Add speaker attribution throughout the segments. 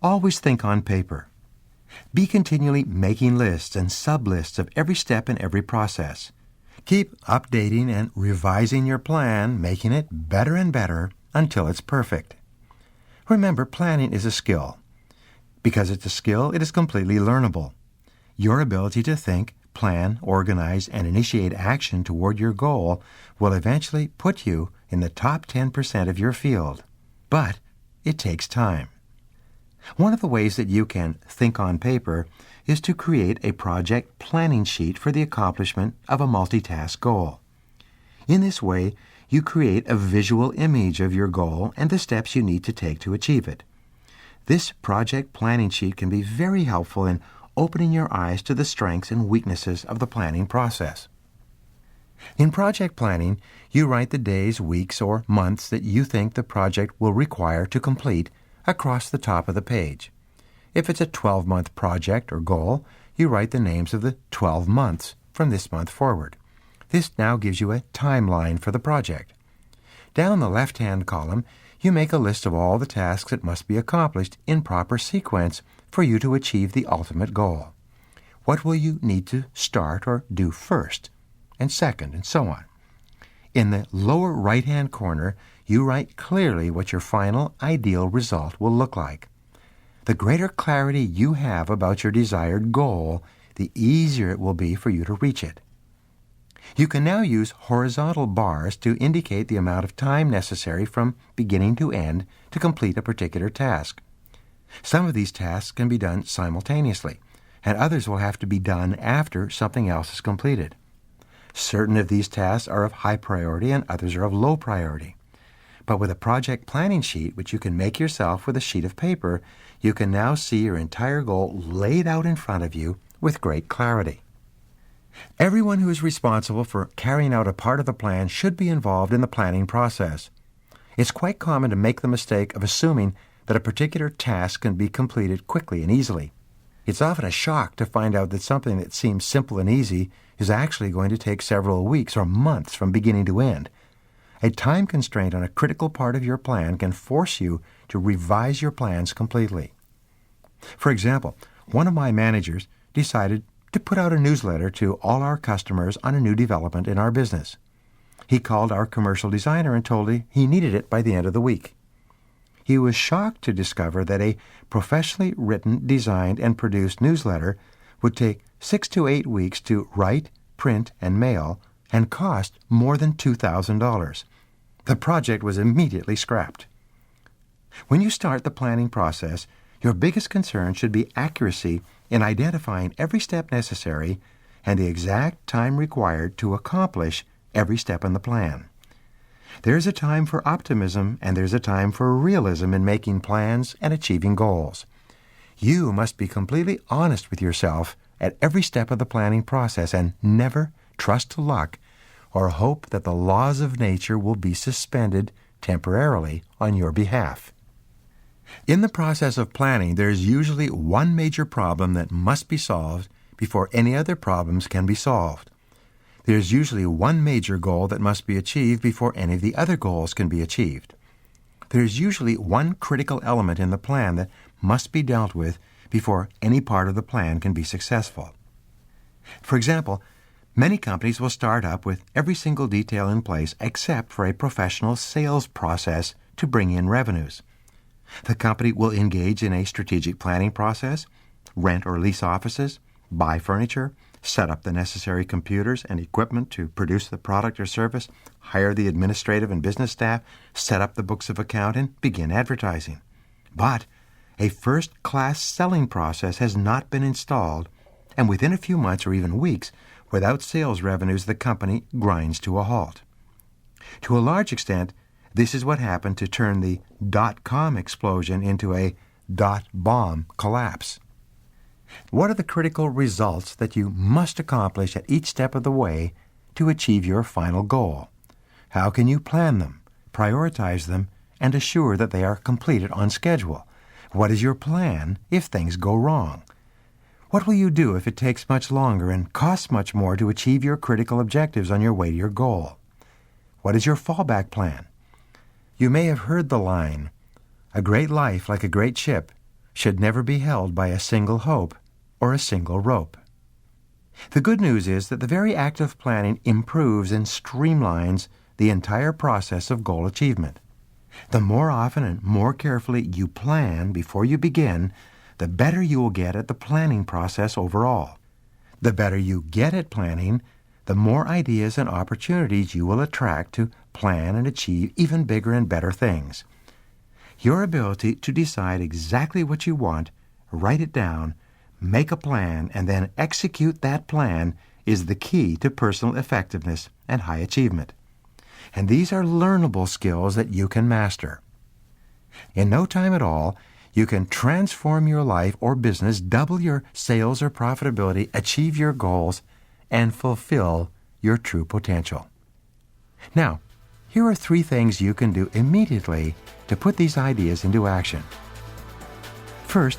Speaker 1: Always think on paper. Be continually making lists and sub-lists of every step in every process. Keep updating and revising your plan, making it better and better until it's perfect. Remember, planning is a skill. Because it's a skill, it is completely learnable. Your ability to think, plan, organize, and initiate action toward your goal will eventually put you in the top 10% of your field. But it takes time. One of the ways that you can think on paper is to create a project planning sheet for the accomplishment of a multitask goal. In this way, you create a visual image of your goal and the steps you need to take to achieve it. This project planning sheet can be very helpful in opening your eyes to the strengths and weaknesses of the planning process. In project planning, you write the days, weeks, or months that you think the project will require to complete across the top of the page. If it's a 12-month project or goal, you write the names of the 12 months from this month forward. This now gives you a timeline for the project. Down the left-hand column, you make a list of all the tasks that must be accomplished in proper sequence for you to achieve the ultimate goal. What will you need to start or do first, and second, and so on? In the lower right-hand corner, you write clearly what your final ideal result will look like. The greater clarity you have about your desired goal, the easier it will be for you to reach it. You can now use horizontal bars to indicate the amount of time necessary from beginning to end to complete a particular task. Some of these tasks can be done simultaneously, and others will have to be done after something else is completed. Certain of these tasks are of high priority and others are of low priority. But with a project planning sheet, which you can make yourself with a sheet of paper, you can now see your entire goal laid out in front of you with great clarity. Everyone who is responsible for carrying out a part of the plan should be involved in the planning process. It's quite common to make the mistake of assuming that a particular task can be completed quickly and easily. It's often a shock to find out that something that seems simple and easy is actually going to take several weeks or months from beginning to end. A time constraint on a critical part of your plan can force you to revise your plans completely. For example, one of my managers decided to put out a newsletter to all our customers on a new development in our business. He called our commercial designer and told him he needed it by the end of the week. He was shocked to discover that a professionally written, designed, and produced newsletter would take 6 to 8 weeks to write, print, and mail, and cost more than $2,000. The project was immediately scrapped. When you start the planning process, your biggest concern should be accuracy in identifying every step necessary and the exact time required to accomplish every step in the plan. There's a time for optimism and there's a time for realism in making plans and achieving goals. You must be completely honest with yourself at every step of the planning process and never trust to luck or hope that the laws of nature will be suspended temporarily on your behalf. In the process of planning, there is usually one major problem that must be solved before any other problems can be solved. There is usually one major goal that must be achieved before any of the other goals can be achieved. There is usually one critical element in the plan that must be dealt with before any part of the plan can be successful. For example, many companies will start up with every single detail in place except for a professional sales process to bring in revenues. The company will engage in a strategic planning process, rent or lease offices, buy furniture, set up the necessary computers and equipment to produce the product or service, hire the administrative and business staff, set up the books of account, and begin advertising. But a first-class selling process has not been installed, and within a few months or even weeks, without sales revenues, the company grinds to a halt. To a large extent, this is what happened to turn the dot-com explosion into a dot-bomb collapse. What are the critical results that you must accomplish at each step of the way to achieve your final goal? How can you plan them, prioritize them, and assure that they are completed on schedule? What is your plan if things go wrong? What will you do if it takes much longer and costs much more to achieve your critical objectives on your way to your goal? What is your fallback plan? You may have heard the line, "A great life, like a great ship, should never be held by a single hope or a single rope. The good news is that the very act of planning improves and streamlines the entire process of goal achievement. The more often and more carefully you plan before you begin, the better you will get at the planning process overall. The better you get at planning, the more ideas and opportunities you will attract to plan and achieve even bigger and better things. Your ability to decide exactly what you want, write it down, make a plan, and then execute that plan is the key to personal effectiveness and high achievement. And these are learnable skills that you can master. In no time at all, you can transform your life or business, double your sales or profitability, achieve your goals, and fulfill your true potential. Now, here are 3 things you can do immediately to put these ideas into action. First,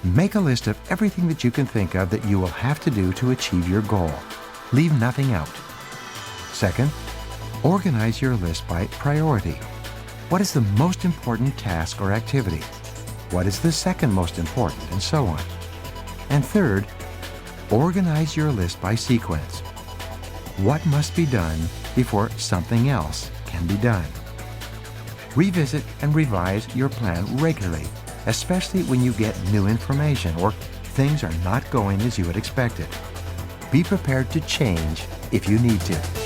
Speaker 1: make a list of everything that you can think of that you will have to do to achieve your goal. Leave nothing out. Second, organize your list by priority. What is the most important task or activity? What is the second most important, and so on. And third, organize your list by sequence. What must be done before something else can be done? Revisit and revise your plan regularly, especially when you get new information or things are not going as you had expected. Be prepared to change if you need to.